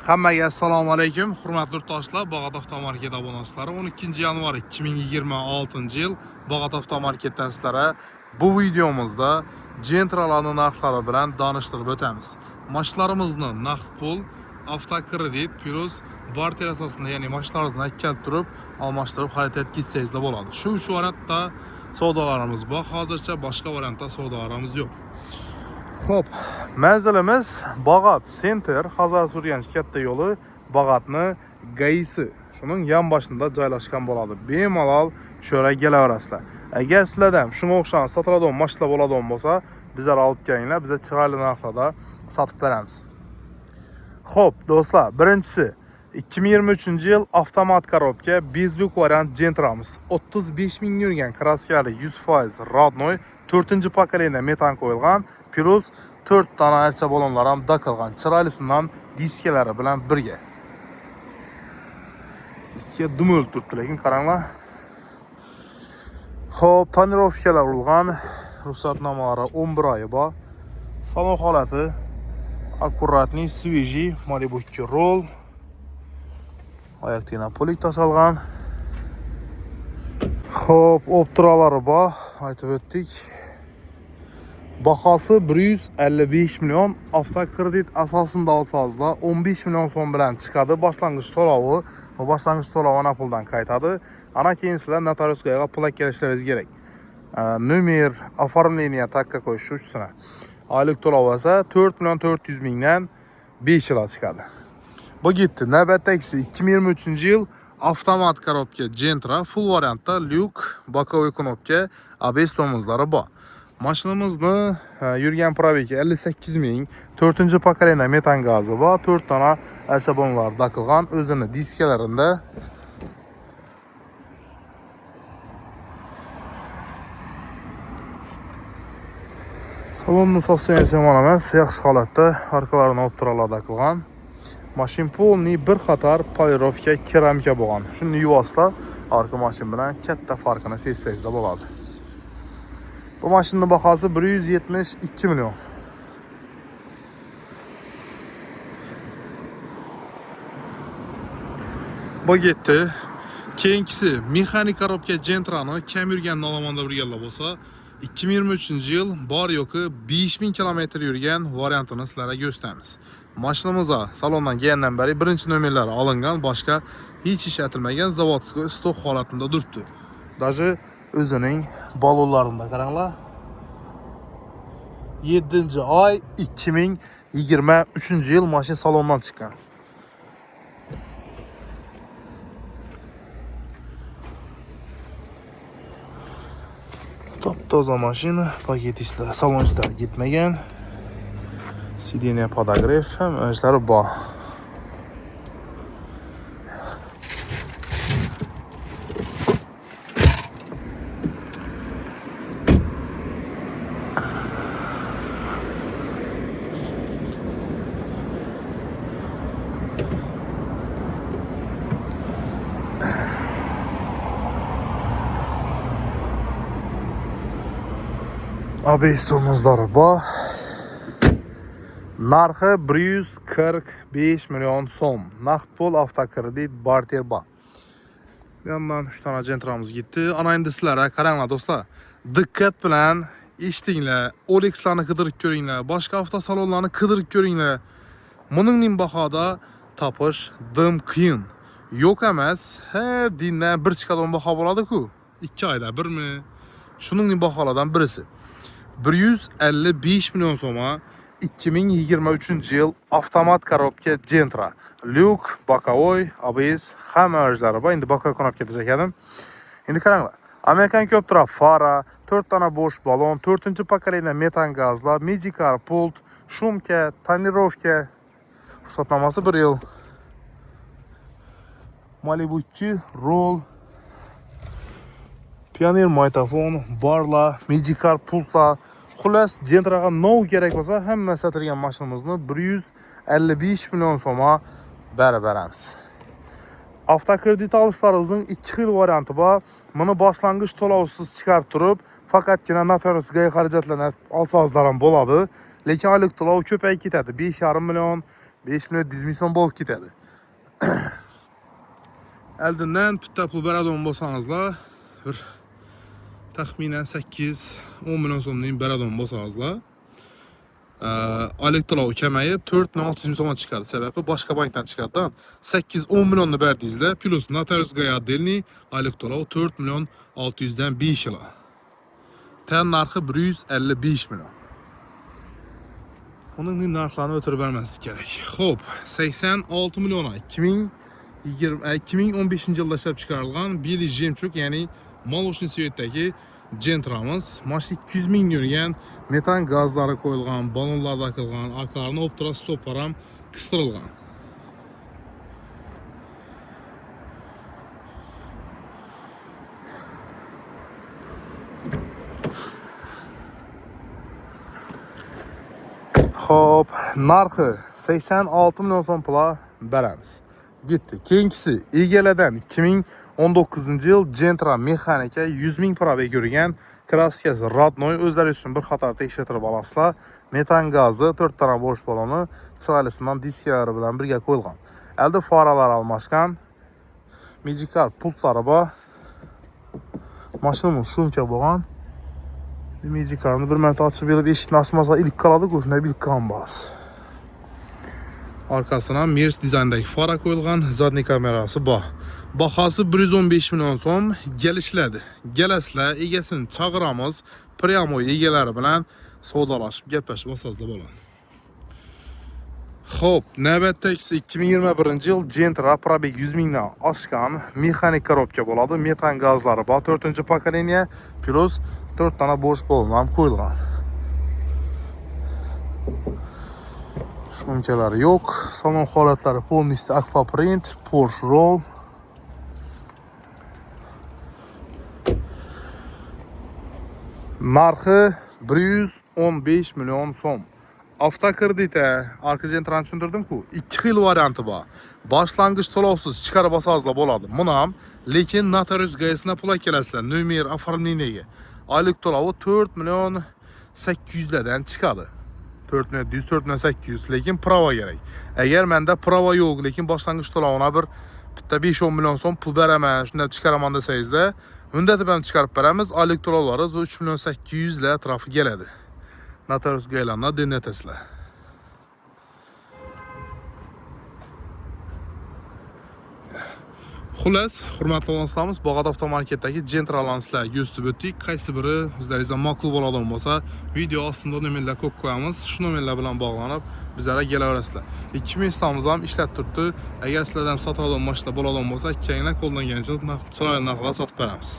Hammaga assalomu alaykum, hurmatli yurtdoshlar, Bog'ot avtomarket abonentlari. 12 yanvar 2026 yil Bog'ot avtomarketdan sizlarga bu videomizda Gentra'larning narxlari bilan tanishtirib o'tamiz. Mashinalarimizni naqd pul, avtokredit plus barter asosida, ya'ni mashinalaringizni keltirib, almashtirib xarid etsangiz bo'ladi. Shu uch variantda savdolarimiz bor. Hozircha boshqa variantda savdolarimiz yo'q. Xo'p, manzilimiz Bog'ot Center, Hazar Surganch katta yo'li, Bog'otni Gaisi. Shuning yon boshida joylashgan bo'ladi. Bemalol sho'ra kelaverasizlar. Agar sizlarda ham shunga o'xshagan sotiladigan mashinalar bo'ladigan bo'lsa, bizlar olib kelinglar, biz chiroyli narxlarda sotib beramiz. Xo'p, do'stlar, birinchisi 2023 yil avtomat korobka bezlyuk variant Gentra'miz. 35 ming yurgan kraskali 100% rodnoy 4-pokoleniya metan qo'yilgan, plus 4 dona archa balonlar ham daqilgan. Chiroylisidan diskalari bilan birga. Diska dumul turibdi, lekin qaranglar. Xo'p, tonirovkalar urilgan, ruxsatnomalari 11 oyi bor. Salon holati akkuratniy, свежий, Malibu roll. Oyoq tina polik to'shalgan. Xo'p, optiralari bor, aytib o'tdik. Bahosi 155 million, avtokredit asosida olsangizlar 15 million so'm bilan chiqadi. Boshlang'ich to'lovi, bu boshlang'ich to'lovi ana puldan qaytadi. Ana keyin sizlar notariusga pul kelishlaringiz kerak. Nomer, оформление takka qo'yish uchun. Oylik to'lovi esa 4 million 400 mingdan 5 yil chiqadi. Bu gitti. Navbatdagisi 2023 yil avtomat korobka Gentra full variantda lyuk, bokovoy knopka, ABS tormozlari bor. Mashinamizni yurgan probegi 58 ming, 4-pokoleniya metan gazi bor, 4 dona archa balonlar daqilgan, o'zini diskalarida salonni sostoyaniyasi yomon emas, yaxshi holatda, orqalarini optiralar daqilgan. Mashin polniy bir qator polirovka keramika bo'lgan. Shuni yuvasizlar, orqa mashin bilan katta farqini sezsangiz bo'ladi. Bu mashinning bahosi 172 million. Bu gitti. Keyingisi mexanik korobka Gentra'ni kam yurgan nolomonda birgalar bo'lsa, 2023 yil bor yo'qi 5000 kilometr yurgan variantini sizlarga ko'rsatamiz. Mashinamizda salondan kelgandan beri birinchi nomerlari olingan, boshqa hech ishlatilmagan, zavodskiy stok holatida turibdi. Даже o'zining balonlarida qaranglar. 7-oy 2023 yil mashin salondan chiqqan. Top-toza mashina, paketistlar, salonchilar gitmagan. Sideniya podograf ham ishlari bor. ABS tormozlari bor. Narxi 145 million so'm. Naqd pul, avtokredit, barter bor. Yandan 3 dona Gentra'miz gitti. Ana endi sizlarga qaranglar do'stlar. Diqqat bilan eshitinglar. Olexlarni qidirib ko'ringlar, boshqa avtosalonlarni qidirib ko'ringlar. Buning bahoda topish dim qiyin. Yo'q emas, har dindan bir chiqadigan baho bo'ladi-ku. 2 oyda birmi? Shuning baholardan birisi. 155 million so'mga 2023 yil avtomat korobka Gentra. Lyuk, bokovoy, ABS, hamma ojlari bor. Endi bokovoy knopka edim. Endi qaranglar. Amerikan ko'ptira fara, 4 dona bo'sh balon, 4-pokoleniya metan gazlar, Medikar pult, shumka, tonirovka, ruxsatnomasi 1 yil. Malibu roll, Pioneer magnitofon, barlar, Medikar pultlar. Xullas, Gentra'ga nov kerak bo'lsa, hamma sotilgan mashinamizni 155 million so'mga beramiz. Avtokredit olishlaringizning 2 xil varianti bor. Buni boshlang'ich to'lovsiz chiqarib turib, faqatgina notariusga xarajatlarni olsangizlar ham bo'ladi. Lekin oylik to'lov ko'payib ketadi. 5,5 million, 5 milyon 100 ming so'm bo'lib ketadi. Oldindan bitta pul beradon bo'lsangizlar, bir taxminan 8-10 million so'mning beradon bo'lsangizlar, oylik to'lovi kamayib 4.600 ming so'mga chiqadi. Sababi boshqa bankdan chiqadi. 8-10 millionni berdingizlar, plus notariusga отдельный oylik to'lovi 4 million 600 dan 5 yil. Tan narxi 155 million. Onun narxlarini o'tirib bermasiz kerak. Xo'p, 86 million 2015 yilda ishlab chiqarilgan Billy Jemchuk, ya'ni Molosniy Svetdagi Gentramiz. Mashina 200 ming yurgan, metan gazlari qo'yilgan, balonlarda qilgan, aklarini optura stoplar ham qistirilgan. Xo'p, narxi 86 million so'm pula beramiz. Gitti. Keyingisi egaladan 2019 yil Gentra mexanika 100 ming probeg yurgan kraskasi Radnoy, o'zlari uchun bir qator tekshirtirib olasizlar. Metan gazi 4 tana bo'sh baloni chiroylisidan diskalari bilan birga qo'yilgan. Elde faralar almashgan. Magicar pultlari bor. Mashinamiz shuncha bo'lgan. Magicarni bir marta ochib berib eshikni ochmasa ilk qoladi, qo'shna ilk qolmas. Arkasına Mers dizayndagi fara qo'yilgan, zadniy kamerasi bor. Bahası 115 million so'm kelishiladi. Kelasizlar, egasini chaqiramiz, pryamoy egalari bilan savdolashib gaplashib olsangizlar bo'ladi. Xo'p, navbatdagisi 2021 yil Gentra probeg 100 mingdan oshgan mexanik korobka bo'ladi. Metan gazlari bor, 4-pokoleniya, plus 4 tane bo'sh bo'lim ham qo'yilgan. Shumkalari yo'q. Salon holatlari полностью aquaprint, Porsche roll. Narxi 115 million so'm. Avtokreditda arka Gentrani tushuntirdim-ku, 2 xil varianti bor. Boshlang'ich to'lovsiz chiqarib olsangizlar bo'ladi. Buni ham, lekin notarius gaysina pul kelasizlar, nomer оформлениyaga. Oylik to'lovi 4 million 800 lardan chiqadi. 4 million 100, 4 million 800, lekin prava kerak. Agar menda prava yo'q, lekin boshlang'ich to'lovini bitta 5-10 million so'm pul beraman, shunday chiqaraman desangizlar, unda deb ham chiqarib beramiz. Oylik to'lovlari 3 million 800 lar atrofi keladi. Notarius gaylarni denetasizlar. Xullas, hurmatli do'stlarimiz, Bog'ot avtomarketdagi Gentralarni sizlarga ko'rsatib o'tdik. Qaysi biri sizlaringizga ma'qul bo'ladigan bo'lsa, video ostida nomerlar ko'p qo'yamiz. Shu nomerlar bilan bog'lanib, bizlarga kelaverasizlar. 2 mestamiz ham ishlab turibdi. Agar sizlardan sotadigan mashina bo'ladigan bo'lsa, keyinroq qo'llangancha chiroyli narxlarda sotib beramiz.